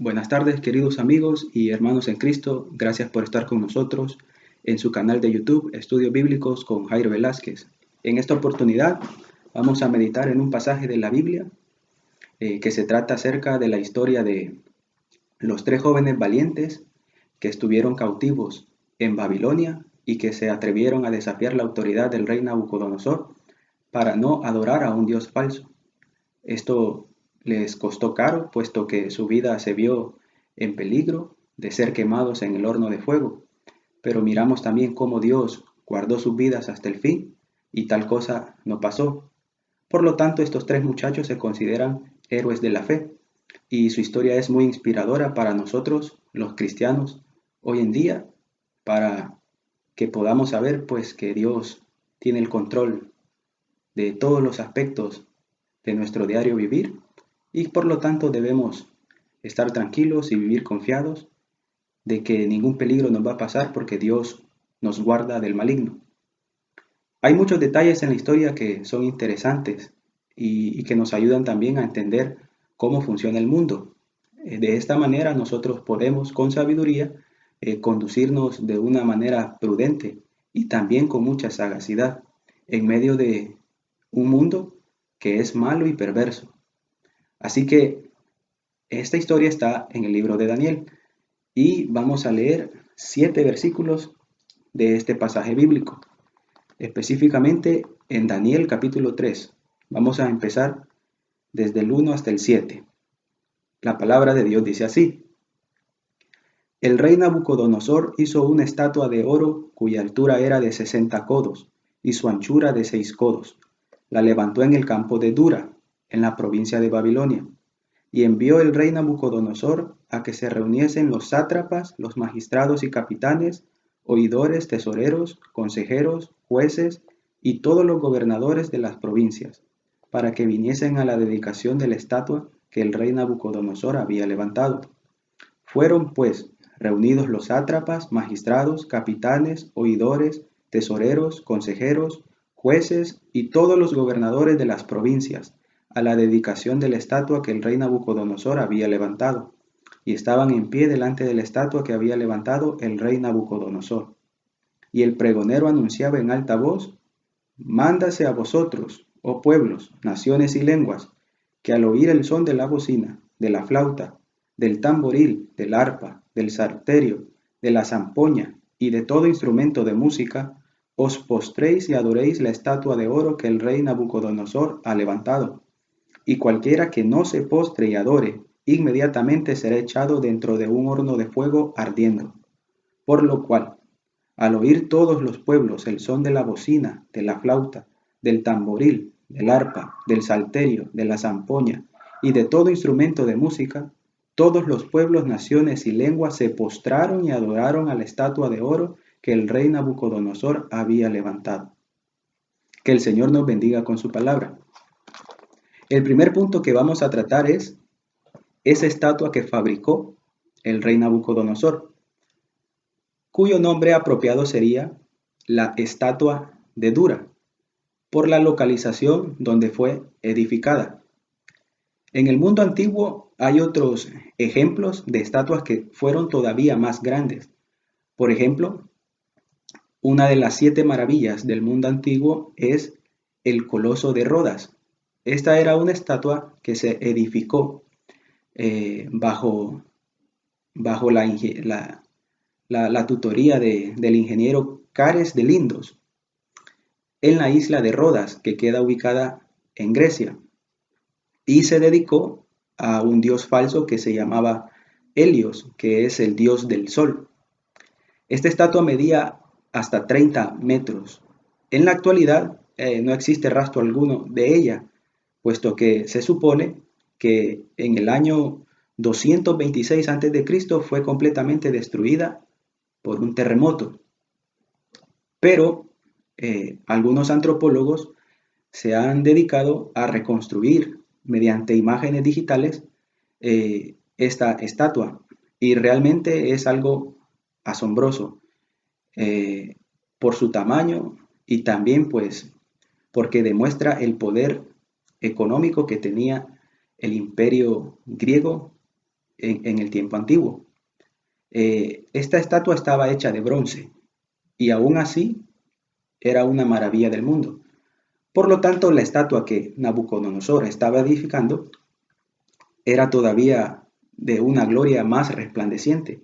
Buenas tardes, queridos amigos y hermanos en Cristo. Gracias por estar con nosotros en su canal de YouTube, Estudios Bíblicos con Jairo Velázquez. En esta oportunidad vamos a meditar en un pasaje de la Biblia que se trata acerca de la historia de los tres jóvenes valientes que estuvieron cautivos en Babilonia y que se atrevieron a desafiar la autoridad del rey Nabucodonosor para no adorar a un Dios falso. Esto les costó caro, puesto que su vida se vio en peligro de ser quemados en el horno de fuego. Pero miramos también cómo Dios guardó sus vidas hasta el fin y tal cosa no pasó. Por lo tanto, estos tres muchachos se consideran héroes de la fe y su historia es muy inspiradora para nosotros, los cristianos, hoy en día, para que podamos saber pues que Dios tiene el control de todos los aspectos de nuestro diario vivir y por lo tanto debemos estar tranquilos y vivir confiados de que ningún peligro nos va a pasar porque Dios nos guarda del maligno. Hay muchos detalles en la historia que son interesantes y que nos ayudan también a entender cómo funciona el mundo. De esta manera nosotros podemos con sabiduría conducirnos de una manera prudente y también con mucha sagacidad en medio de un mundo que es malo y perverso. Así que esta historia está en el libro de Daniel y vamos a leer 7 versículos de este pasaje bíblico, específicamente en Daniel capítulo 3. Vamos a empezar desde el 1 hasta el 7. La palabra de Dios dice así: El rey Nabucodonosor hizo una estatua de oro cuya altura era de 60 codos y su anchura de 6 codos. La levantó en el campo de Dura, en la provincia de Babilonia. Y envió el rey Nabucodonosor a que se reuniesen los sátrapas, los magistrados y capitanes, oidores, tesoreros, consejeros, jueces y todos los gobernadores de las provincias, para que viniesen a la dedicación de la estatua que el rey Nabucodonosor había levantado. Fueron, pues, reunidos los sátrapas, magistrados, capitanes, oidores, tesoreros, consejeros, jueces y todos los gobernadores de las provincias, a la dedicación de la estatua que el rey Nabucodonosor había levantado, y estaban en pie delante de la estatua que había levantado el rey Nabucodonosor. Y el pregonero anunciaba en alta voz: Mándase a vosotros, oh pueblos, naciones y lenguas, que al oír el son de la bocina, de la flauta, del tamboril, del arpa, del salterio, de la zampoña y de todo instrumento de música, os postréis y adoréis la estatua de oro que el rey Nabucodonosor ha levantado. Y cualquiera que no se postre y adore, inmediatamente será echado dentro de un horno de fuego ardiendo. Por lo cual, al oír todos los pueblos el son de la bocina, de la flauta, del tamboril, del arpa, del salterio, de la zampoña y de todo instrumento de música, todos los pueblos, naciones y lenguas se postraron y adoraron a la estatua de oro que el rey Nabucodonosor había levantado. Que el Señor nos bendiga con su palabra. El primer punto que vamos a tratar es esa estatua que fabricó el rey Nabucodonosor, cuyo nombre apropiado sería la estatua de Dura, por la localización donde fue edificada. En el mundo antiguo hay otros ejemplos de estatuas que fueron todavía más grandes. Por ejemplo, una de las 7 maravillas del mundo antiguo es el Coloso de Rodas. Esta era una estatua que se edificó bajo la tutoría del ingeniero Cares de Lindos en la isla de Rodas, que queda ubicada en Grecia, y se dedicó a un dios falso que se llamaba Helios, que es el dios del sol. Esta estatua medía hasta 30 metros. En la actualidad no existe rastro alguno de ella, puesto que se supone que en el año 226 a.C. fue completamente destruida por un terremoto. Pero algunos antropólogos se han dedicado a reconstruir mediante imágenes digitales esta estatua y realmente es algo asombroso por su tamaño y también pues porque demuestra el poder económico que tenía el imperio griego en el tiempo antiguo. Esta estatua estaba hecha de bronce y aún así era una maravilla del mundo. Por lo tanto, la estatua que Nabucodonosor estaba edificando era todavía de una gloria más resplandeciente,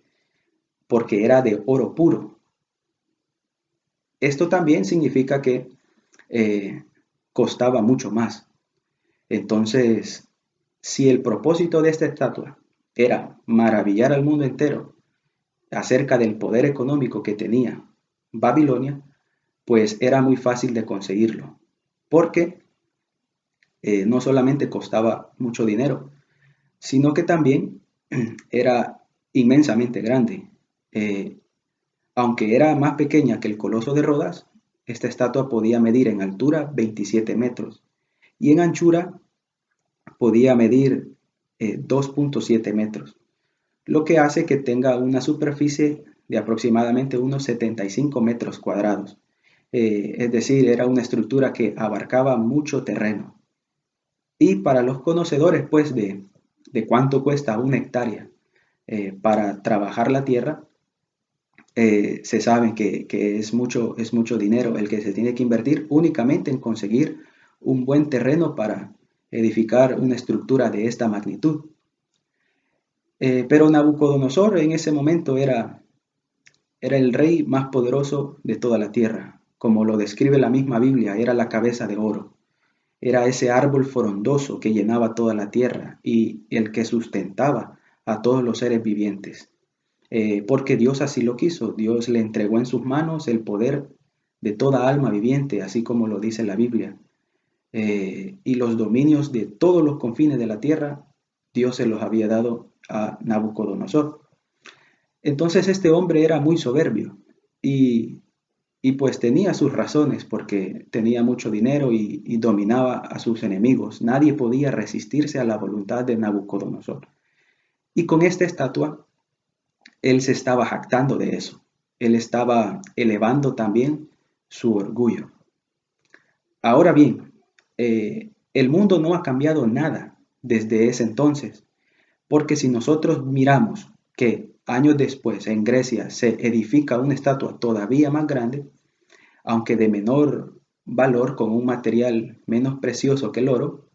porque era de oro puro. Esto también significa que eh, costaba mucho más. Entonces, si el propósito de esta estatua era maravillar al mundo entero acerca del poder económico que tenía Babilonia, pues era muy fácil de conseguirlo, porque no solamente costaba mucho dinero, sino que también era inmensamente grande. Eh, Aunque era más pequeña que el Coloso de Rodas, esta estatua podía medir en altura 27 metros y en anchura podía medir 2,7 metros, lo que hace que tenga una superficie de aproximadamente unos 75 metros cuadrados. Es decir, era una estructura que abarcaba mucho terreno. Y para los conocedores, pues, de cuánto cuesta una hectárea para trabajar la tierra, se sabe que es mucho dinero el que se tiene que invertir únicamente en conseguir un buen terreno para edificar una estructura de esta magnitud. Pero Nabucodonosor en ese momento era el rey más poderoso de toda la tierra. Como lo describe la misma Biblia, era la cabeza de oro. Era ese árbol frondoso que llenaba toda la tierra y el que sustentaba a todos los seres vivientes. Porque Dios así lo quiso. Dios le entregó en sus manos el poder de toda alma viviente, así como lo dice la Biblia. Y los dominios de todos los confines de la tierra, Dios se los había dado a Nabucodonosor. Entonces este hombre era muy soberbio y, y pues tenía sus razones porque tenía mucho dinero y dominaba a sus enemigos. Nadie podía resistirse a la voluntad de Nabucodonosor. Y con esta estatua, él se estaba jactando de eso. Él estaba elevando también su orgullo. Ahora bien, el mundo no ha cambiado nada desde ese entonces, porque si nosotros miramos que años después en Grecia se edifica una estatua todavía más grande, aunque de menor valor, con un material menos precioso que el oro,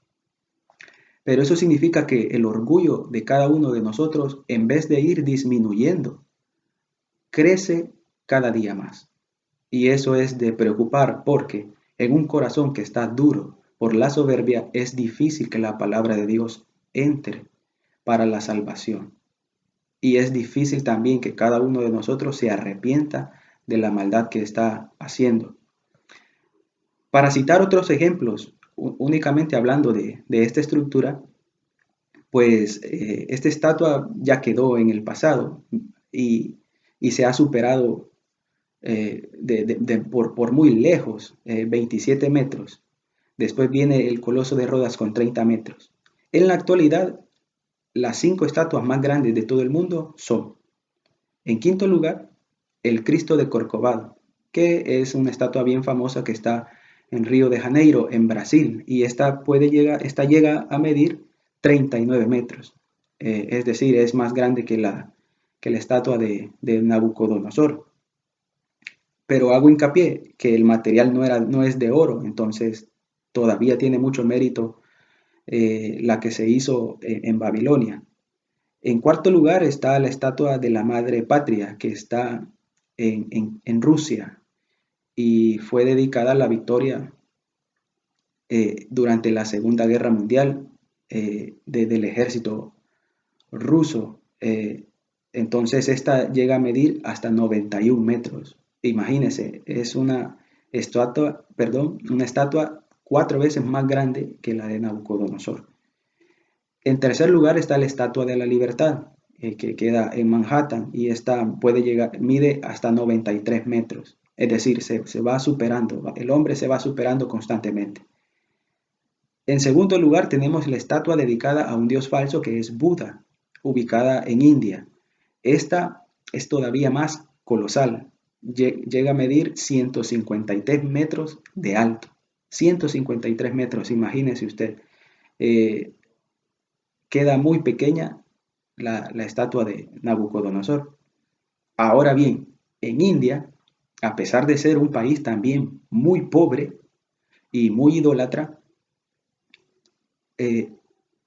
pero eso significa que el orgullo de cada uno de nosotros, en vez de ir disminuyendo, crece cada día más. Y eso es de preocupar porque en un corazón que está duro por la soberbia es difícil que la palabra de Dios entre para la salvación. Y es difícil también que cada uno de nosotros se arrepienta de la maldad que está haciendo. Para citar otros ejemplos, únicamente hablando de esta estructura, pues esta estatua ya quedó en el pasado y, y se ha superado por muy lejos, 27 metros. Después viene el Coloso de Rodas con 30 metros. En la actualidad, las 5 estatuas más grandes de todo el mundo son, en quinto lugar, el Cristo de Corcovado, que es una estatua bien famosa que está en Río de Janeiro, en Brasil, y esta llega a medir 39 metros. Es decir, es más grande que la estatua de Nabucodonosor. Pero hago hincapié que el material no es de oro, entonces todavía tiene mucho mérito la que se hizo en Babilonia. En cuarto lugar está la estatua de la Madre Patria, que está en Rusia y fue dedicada a la victoria durante la Segunda Guerra Mundial del ejército ruso. Entonces esta llega a medir hasta 91 metros. Imagínense, es una estatua 4 veces más grande que la de Nabucodonosor. En tercer lugar está la Estatua de la Libertad, que queda en Manhattan y esta mide hasta 93 metros. Es decir, se va superando, el hombre se va superando constantemente. En segundo lugar tenemos la estatua dedicada a un dios falso que es Buda, ubicada en India. Esta es todavía más colosal, llega a medir 153 metros de alto. 153 metros, imagínese usted. Queda muy pequeña la estatua de Nabucodonosor. Ahora bien, en India, a pesar de ser un país también muy pobre y muy idólatra, eh,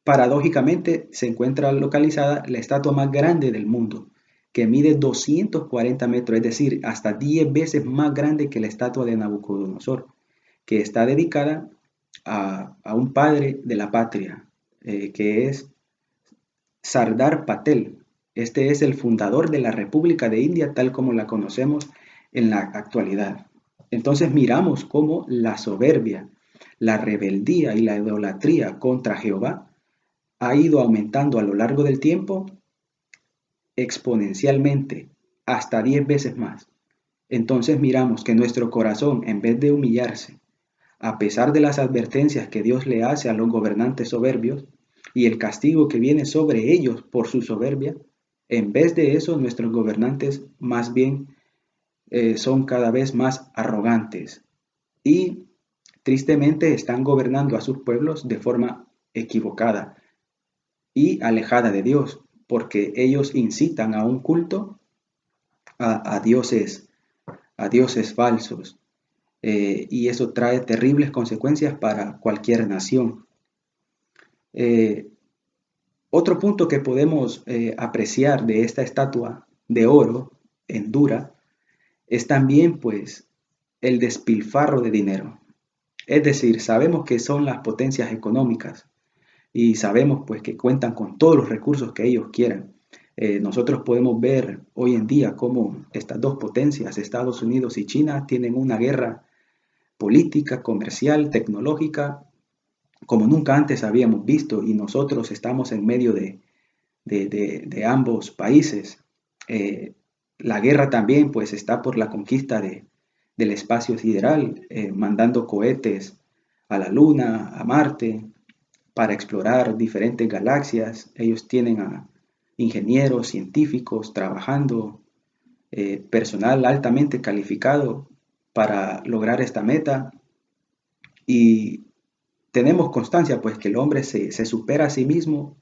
paradójicamente se encuentra localizada la estatua más grande del mundo, que mide 240 metros, es decir, hasta 10 veces más grande que la estatua de Nabucodonosor, que está dedicada a un padre de la patria, que es Sardar Patel. Este es el fundador de la República de India tal como la conocemos en la actualidad. Entonces miramos cómo la soberbia, la rebeldía y la idolatría contra Jehová ha ido aumentando a lo largo del tiempo exponencialmente, hasta 10 veces más. Entonces miramos que nuestro corazón, en vez de humillarse, a pesar de las advertencias que Dios le hace a los gobernantes soberbios y el castigo que viene sobre ellos por su soberbia, en vez de eso nuestros gobernantes más bien son cada vez más arrogantes y tristemente están gobernando a sus pueblos de forma equivocada y alejada de Dios, porque ellos incitan a un culto a dioses, a dioses falsos, y eso trae terribles consecuencias para cualquier nación. Eh, Otro punto que podemos apreciar de esta estatua de oro en Dura es también pues el despilfarro de dinero. Es decir, sabemos que son las potencias económicas y sabemos pues que cuentan con todos los recursos que ellos quieran. Nosotros podemos ver hoy en día cómo estas dos potencias, Estados Unidos y China, tienen una guerra política, comercial, tecnológica, como nunca antes habíamos visto y nosotros estamos en medio de ambos países. Eh, la guerra también pues está por la conquista del espacio sideral, mandando cohetes a la Luna, a Marte, para explorar diferentes galaxias. Ellos tienen a ingenieros, científicos trabajando, personal altamente calificado para lograr esta meta y tenemos constancia pues que el hombre se supera a sí mismo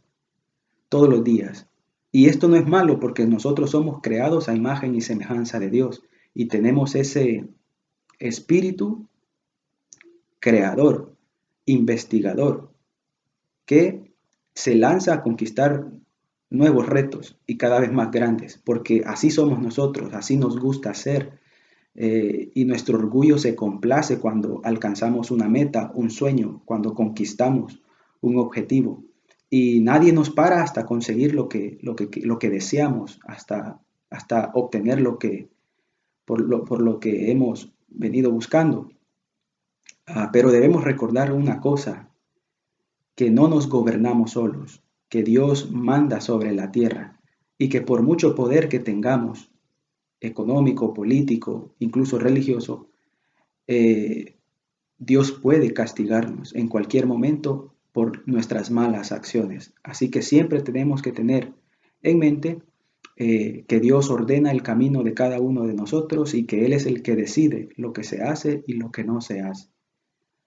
todos los días. Y esto no es malo porque nosotros somos creados a imagen y semejanza de Dios y tenemos ese espíritu creador, investigador, que se lanza a conquistar nuevos retos y cada vez más grandes, porque así somos nosotros, así nos gusta ser, y nuestro orgullo se complace cuando alcanzamos una meta, un sueño, cuando conquistamos un objetivo. Y nadie nos para hasta conseguir lo que deseamos, hasta obtener por lo que hemos venido buscando. Pero debemos recordar una cosa, que no nos gobernamos solos, que Dios manda sobre la tierra y que por mucho poder que tengamos, económico, político, incluso religioso, eh, Dios puede castigarnos en cualquier momento por nuestras malas acciones. Así que siempre tenemos que tener en mente que Dios ordena el camino de cada uno de nosotros y que Él es el que decide lo que se hace y lo que no se hace.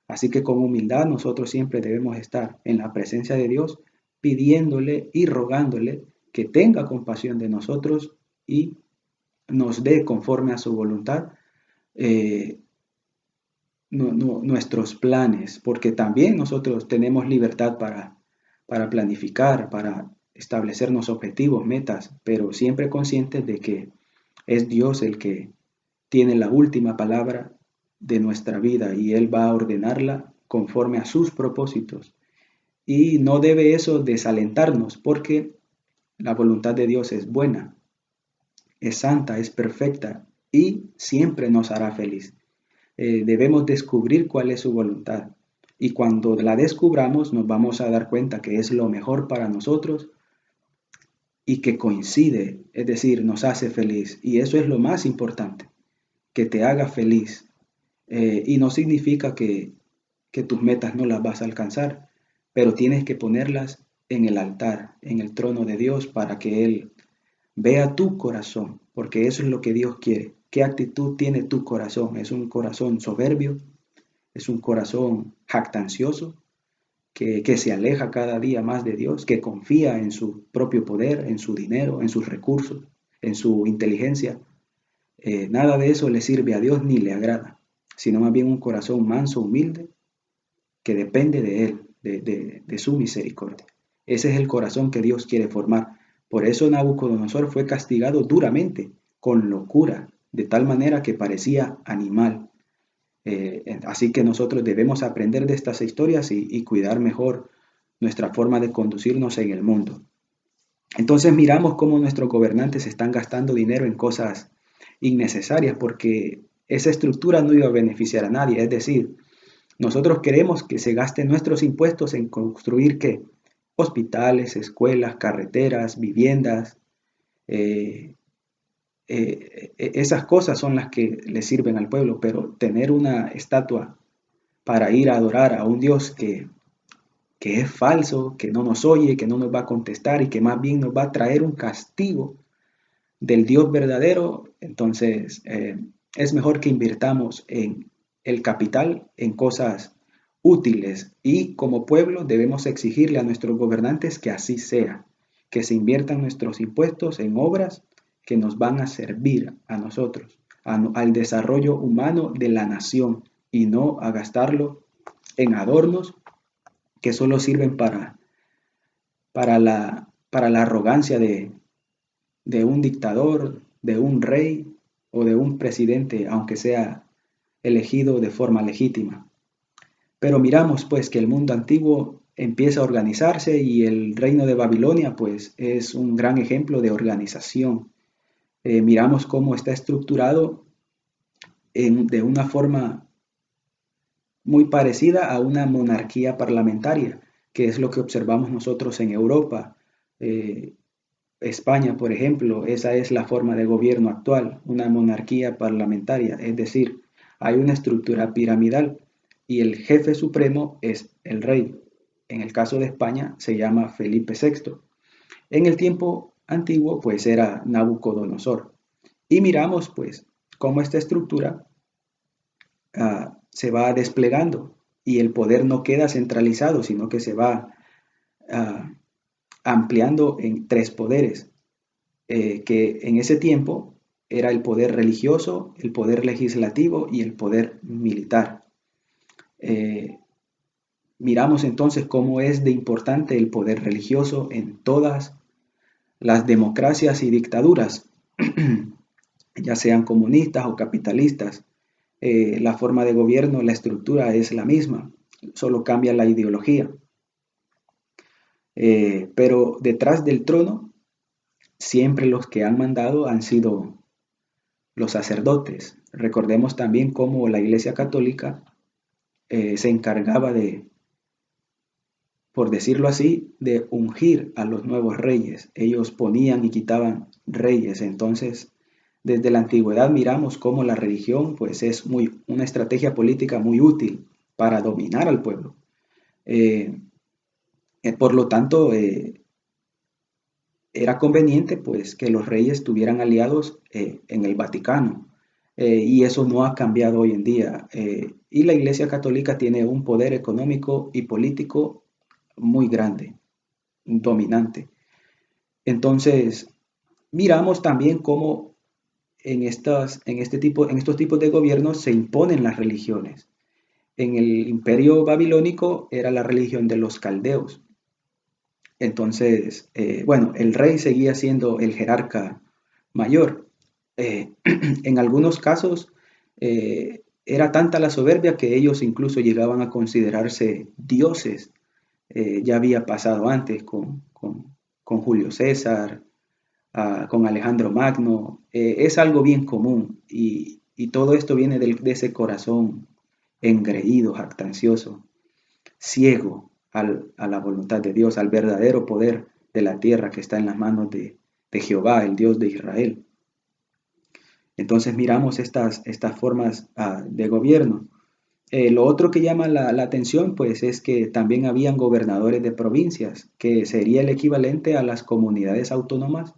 Así que con humildad nosotros siempre debemos estar en la presencia de Dios pidiéndole y rogándole que tenga compasión de nosotros y nos dé conforme a su voluntad eh, nuestros planes, porque también nosotros tenemos libertad para planificar, para establecernos objetivos, metas, pero siempre conscientes de que es Dios el que tiene la última palabra de nuestra vida y Él va a ordenarla conforme a sus propósitos. Y no debe eso desalentarnos porque la voluntad de Dios es buena, es santa, es perfecta y siempre nos hará feliz. Debemos descubrir cuál es su voluntad y cuando la descubramos nos vamos a dar cuenta que es lo mejor para nosotros y que coincide, es decir, nos hace feliz y eso es lo más importante, que te haga feliz. Y no significa que tus metas no las vas a alcanzar, pero tienes que ponerlas en el altar, en el trono de Dios, para que Él vea tu corazón, porque eso es lo que Dios quiere. ¿Qué actitud tiene tu corazón? ¿Es un corazón soberbio? ¿Es un corazón jactancioso que se aleja cada día más de Dios, que confía en su propio poder, en su dinero, en sus recursos, en su inteligencia. Nada de eso le sirve a Dios ni le agrada, sino más bien un corazón manso, humilde, que depende de Él, de su misericordia. Ese es el corazón que Dios quiere formar. Por eso Nabucodonosor fue castigado duramente, con locura, de tal manera que parecía animal. Así que nosotros debemos aprender de estas historias y cuidar mejor nuestra forma de conducirnos en el mundo. Entonces miramos cómo nuestros gobernantes están gastando dinero en cosas innecesarias porque esa estructura no iba a beneficiar a nadie. Es decir, nosotros queremos que se gasten nuestros impuestos en construir ¿qué? Hospitales, escuelas, carreteras, viviendas. eh, Esas cosas son las que le sirven al pueblo, pero tener una estatua para ir a adorar a un Dios que es falso, que no nos oye, que no nos va a contestar y que más bien nos va a traer un castigo del Dios verdadero, entonces es mejor que invirtamos en el capital, en cosas útiles y como pueblo debemos exigirle a nuestros gobernantes que así sea, que se inviertan nuestros impuestos en obras que nos van a servir a nosotros, al desarrollo humano de la nación y no a gastarlo en adornos que solo sirven para la arrogancia de un dictador, de un rey o de un presidente, aunque sea elegido de forma legítima. Pero miramos pues que el mundo antiguo empieza a organizarse y el reino de Babilonia pues es un gran ejemplo de organización. Miramos cómo está estructurado de una forma muy parecida a una monarquía parlamentaria, que es lo que observamos nosotros en Europa. Eh, España, por ejemplo, esa es la forma de gobierno actual, una monarquía parlamentaria, es decir, hay una estructura piramidal y el jefe supremo es el rey. En el caso de España se llama Felipe VI. En el tiempo antiguo, pues era Nabucodonosor. Y miramos, pues, cómo esta estructura se va desplegando y el poder no queda centralizado, sino que se va uh, ampliando en tres poderes, que en ese tiempo era el poder religioso, el poder legislativo y el poder militar. Eh, Miramos entonces cómo es de importante el poder religioso en todas las democracias y dictaduras, ya sean comunistas o capitalistas. La forma de gobierno, la estructura es la misma, solo cambia la ideología. Pero detrás del trono, siempre los que han mandado han sido los sacerdotes. Recordemos también cómo la Iglesia Católica se encargaba de, por decirlo así, de ungir a los nuevos reyes. Ellos ponían y quitaban reyes. Entonces, desde la antigüedad miramos cómo la religión pues, es una estrategia política muy útil para dominar al pueblo. Por lo tanto, era conveniente pues que los reyes tuvieran aliados en el Vaticano y eso no ha cambiado hoy en día y la Iglesia Católica tiene un poder económico y político muy grande, dominante. Entonces, miramos también cómo en estos tipos de gobiernos se imponen las religiones. En el imperio babilónico era la religión de los caldeos. Entonces, bueno, el rey seguía siendo el jerarca mayor. En algunos casos era tanta la soberbia que ellos incluso llegaban a considerarse dioses. Ya había pasado antes con Julio César, con Alejandro Magno. Es algo bien común y todo esto viene de ese corazón engreído, jactancioso, ciego a la voluntad de Dios, al verdadero poder de la tierra que está en las manos de Jehová, el Dios de Israel. Entonces miramos estas formas de gobierno. Lo otro que llama la atención pues es que también habían gobernadores de provincias, que sería el equivalente a las comunidades autónomas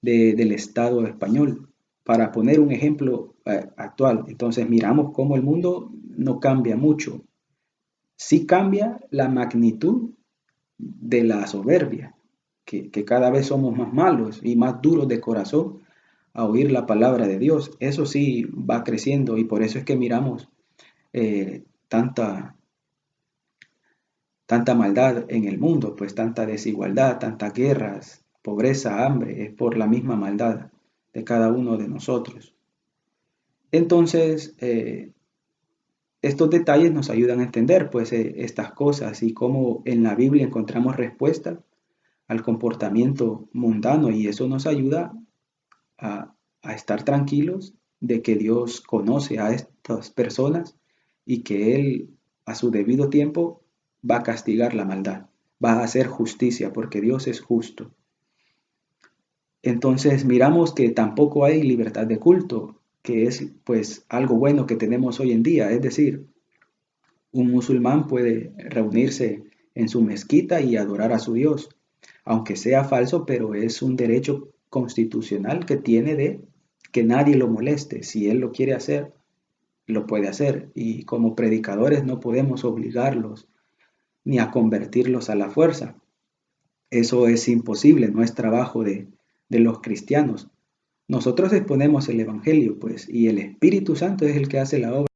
del Estado español, para poner un ejemplo actual. Entonces miramos cómo el mundo no cambia mucho. sí cambia la magnitud de la soberbia, que cada vez somos más malos y más duros de corazón a oír la palabra de Dios. Eso sí va creciendo y por eso es que miramos tanta maldad en el mundo, pues tanta desigualdad, tantas guerras, pobreza, hambre, es por la misma maldad de cada uno de nosotros. Entonces, estos detalles nos ayudan a entender pues estas cosas y cómo en la Biblia encontramos respuesta al comportamiento mundano y eso nos ayuda a estar tranquilos de que Dios conoce a estas personas y que Él a su debido tiempo va a castigar la maldad, va a hacer justicia porque Dios es justo. Entonces miramos que tampoco hay libertad de culto, que es pues algo bueno que tenemos hoy en día, es decir, un musulmán puede reunirse en su mezquita y adorar a su Dios, aunque sea falso, pero es un derecho constitucional que tiene de que nadie lo moleste. Si él lo quiere hacer, lo puede hacer. Y como predicadores no podemos obligarlos ni a convertirlos a la fuerza. Eso es imposible, no es trabajo de los cristianos. Nosotros exponemos el Evangelio, pues, y el Espíritu Santo es el que hace la obra.